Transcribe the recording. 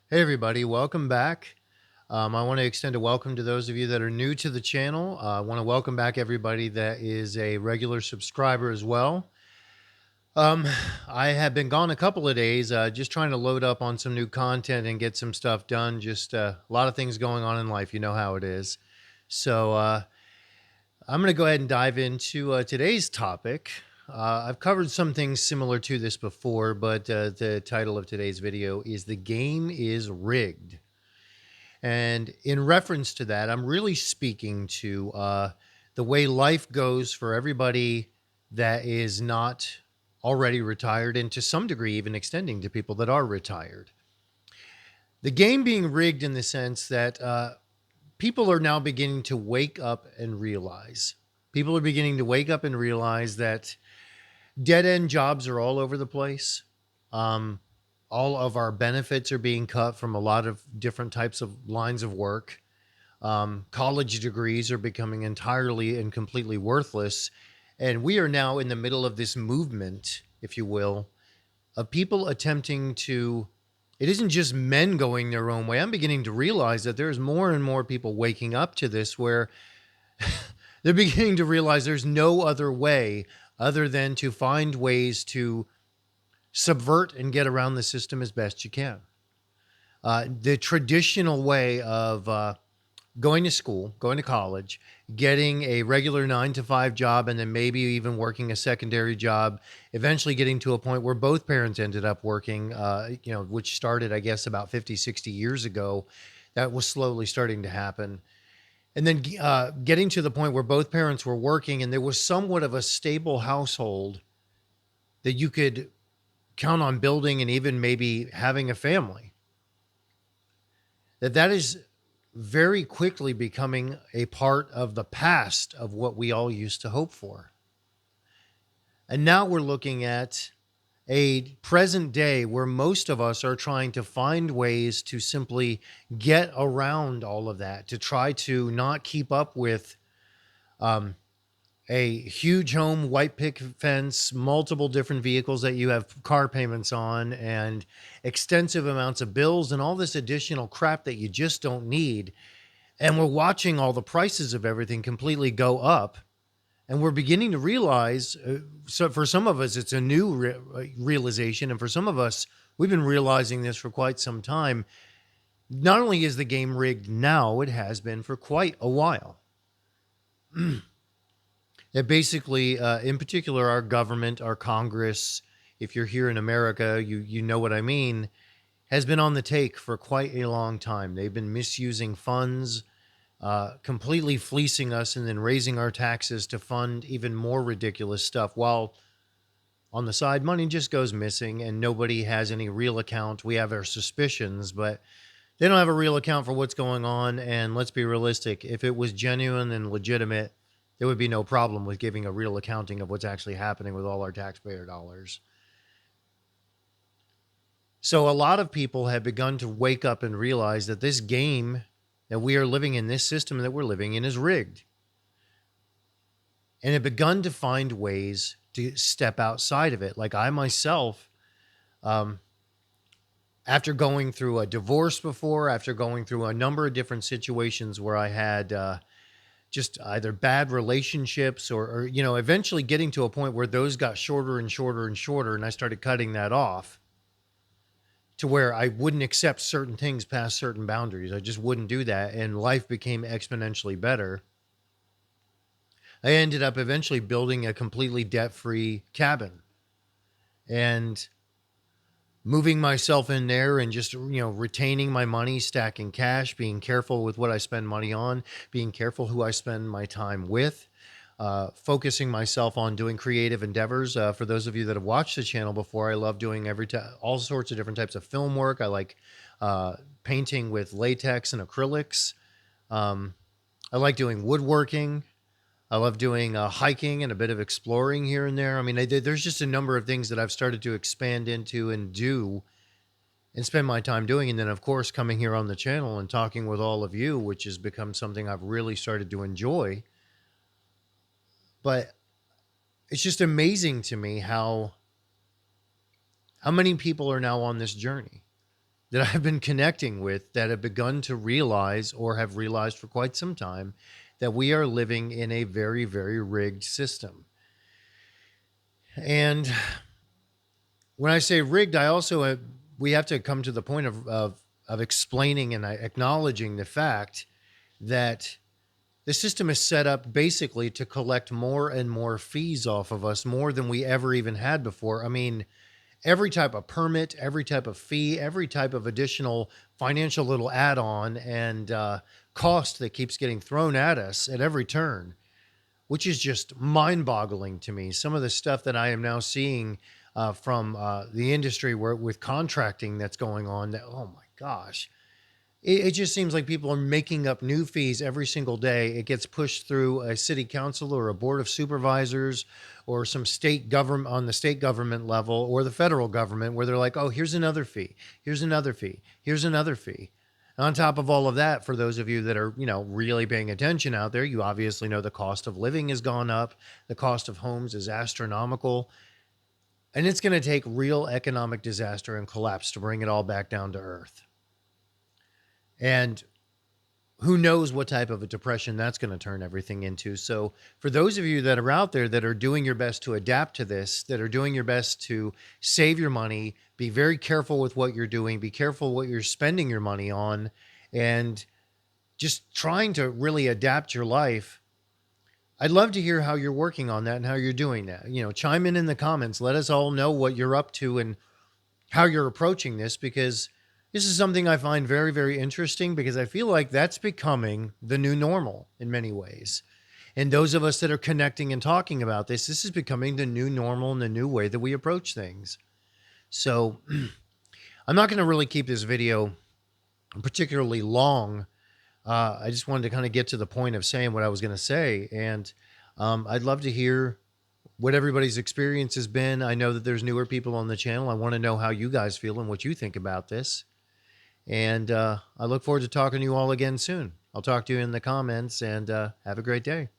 Hey everybody, welcome back. I want to extend a welcome to those of you that are new to the channel. I want to welcome back everybody that is a regular subscriber as well. Um, I have been gone a couple of days, just trying to load up on some new content and get some stuff done. Just a lot of things going on in life, you know how it is. So I'm going to go ahead and dive into today's topic. I've covered some things similar to this before, but the title of today's video is "The Game is Rigged." And in reference to that, I'm really speaking to the way life goes for everybody that is not already retired, and to some degree, even extending to people that are retired. The game being rigged in the sense that people are now beginning to wake up and realize. People are beginning to wake up and realize that dead end jobs are all over the place. Um, all of our benefits are being cut from a lot of different types of lines of work. College degrees are becoming entirely and completely worthless. And we are now in the middle of this movement, if you will, of people attempting to. It isn't just men going their own way. I'm beginning to realize that there's more and more people waking up to this where they're beginning to realize there's no other way other than to find ways to subvert and get around the system as best you can. The traditional way of going to school, going to college, getting a regular 9 to 5 job, and then maybe even working a secondary job, eventually getting to a point where both parents ended up working, which started, I guess, about 50, 60 years ago. That was slowly starting to happen. And then getting to the point where both parents were working and there was somewhat of a stable household that you could count on building and even maybe having a family. That is very quickly becoming a part of the past of what we all used to hope for. And now we're looking at a present day where most of us are trying to find ways to simply get around all of that, to try to not keep up with um, a huge home, white picket fence, multiple different vehicles that you have car payments on, and extensive amounts of bills and all this additional crap that you just don't need. And we're watching all the prices of everything completely go up. And we're beginning to realize, so for some of us, it's a new realization. And for some of us, we've been realizing this for quite some time. Not only is the game rigged now, it has been for quite a while. That basically, in particular, our government, our Congress, if you're here in America, you know what I mean, has been on the take for quite a long time. They've been misusing funds, completely fleecing us, and then raising our taxes to fund even more ridiculous stuff. While on the side, money just goes missing and nobody has any real account. We have our suspicions, but they don't have a real account for what's going on. And let's be realistic, if it was genuine and legitimate, there would be no problem with giving a real accounting of what's actually happening with all our taxpayer dollars. So a lot of people have begun to wake up and realize that this game that we are living in, this system that we're living in, is rigged. And have begun to find ways to step outside of it. Like I myself, um, after going through a divorce before, after going through a number of different situations where I had just either bad relationships or eventually getting to a point where those got shorter and shorter and shorter, and I started cutting that off to where I wouldn't accept certain things past certain boundaries. I just wouldn't do that, and life became exponentially better. I ended up eventually building a completely debt-free cabin and moving myself in there and just, retaining my money, stacking cash, being careful with what I spend money on, being careful who I spend my time with, focusing myself on doing creative endeavors. For those of you that have watched the channel before, I love doing all sorts of different types of film work. I like painting with latex and acrylics. Um, I like doing woodworking. I love doing hiking and a bit of exploring here and there. I mean, there's just a number of things that I've started to expand into and do and spend my time doing. And then, of course, coming here on the channel and talking with all of you, which has become something I've really started to enjoy. But it's just amazing to me how many people are now on this journey. that I've been connecting with that have begun to realize, or have realized for quite some time, that we are living in a very, very rigged system. And when I say rigged, I also we have to come to the point of explaining and acknowledging the fact that the system is set up basically to collect more and more fees off of us, more than we ever even had before. I mean, every type of permit, every type of fee, every type of additional financial little add-on and cost that keeps getting thrown at us at every turn, which is just mind-boggling to me. Some of the stuff that I am now seeing from the industry where with contracting that's going on, that, oh my gosh, it just seems like people are making up new fees every single day. It gets pushed through a city council or a board of supervisors or some state government on the state government level or the federal government, where they're like, oh, here's another fee. Here's another fee. Here's another fee. On top of all of that, for those of you that are, really paying attention out there, you obviously know the cost of living has gone up. The cost of homes is astronomical. And it's going to take real economic disaster and collapse to bring it all back down to earth. And who knows what type of a depression that's going to turn everything into. So for those of you that are out there that are doing your best to adapt to this, that are doing your best to save your money, be very careful with what you're doing, be careful what you're spending your money on, and just trying to really adapt your life. I'd love to hear how you're working on that and how you're doing that. Chime in the comments. Let us all know what you're up to and how you're approaching this, because this is something I find very, very interesting, because I feel like that's becoming the new normal in many ways. And those of us that are connecting and talking about this is becoming the new normal and the new way that we approach things. So I'm not going to really keep this video particularly long. I just wanted to kind of get to the point of saying what I was going to say. And I'd love to hear what everybody's experience has been. I know that there's newer people on the channel. I want to know how you guys feel and what you think about this. And I look forward to talking to you all again soon. I'll talk to you in the comments, and have a great day.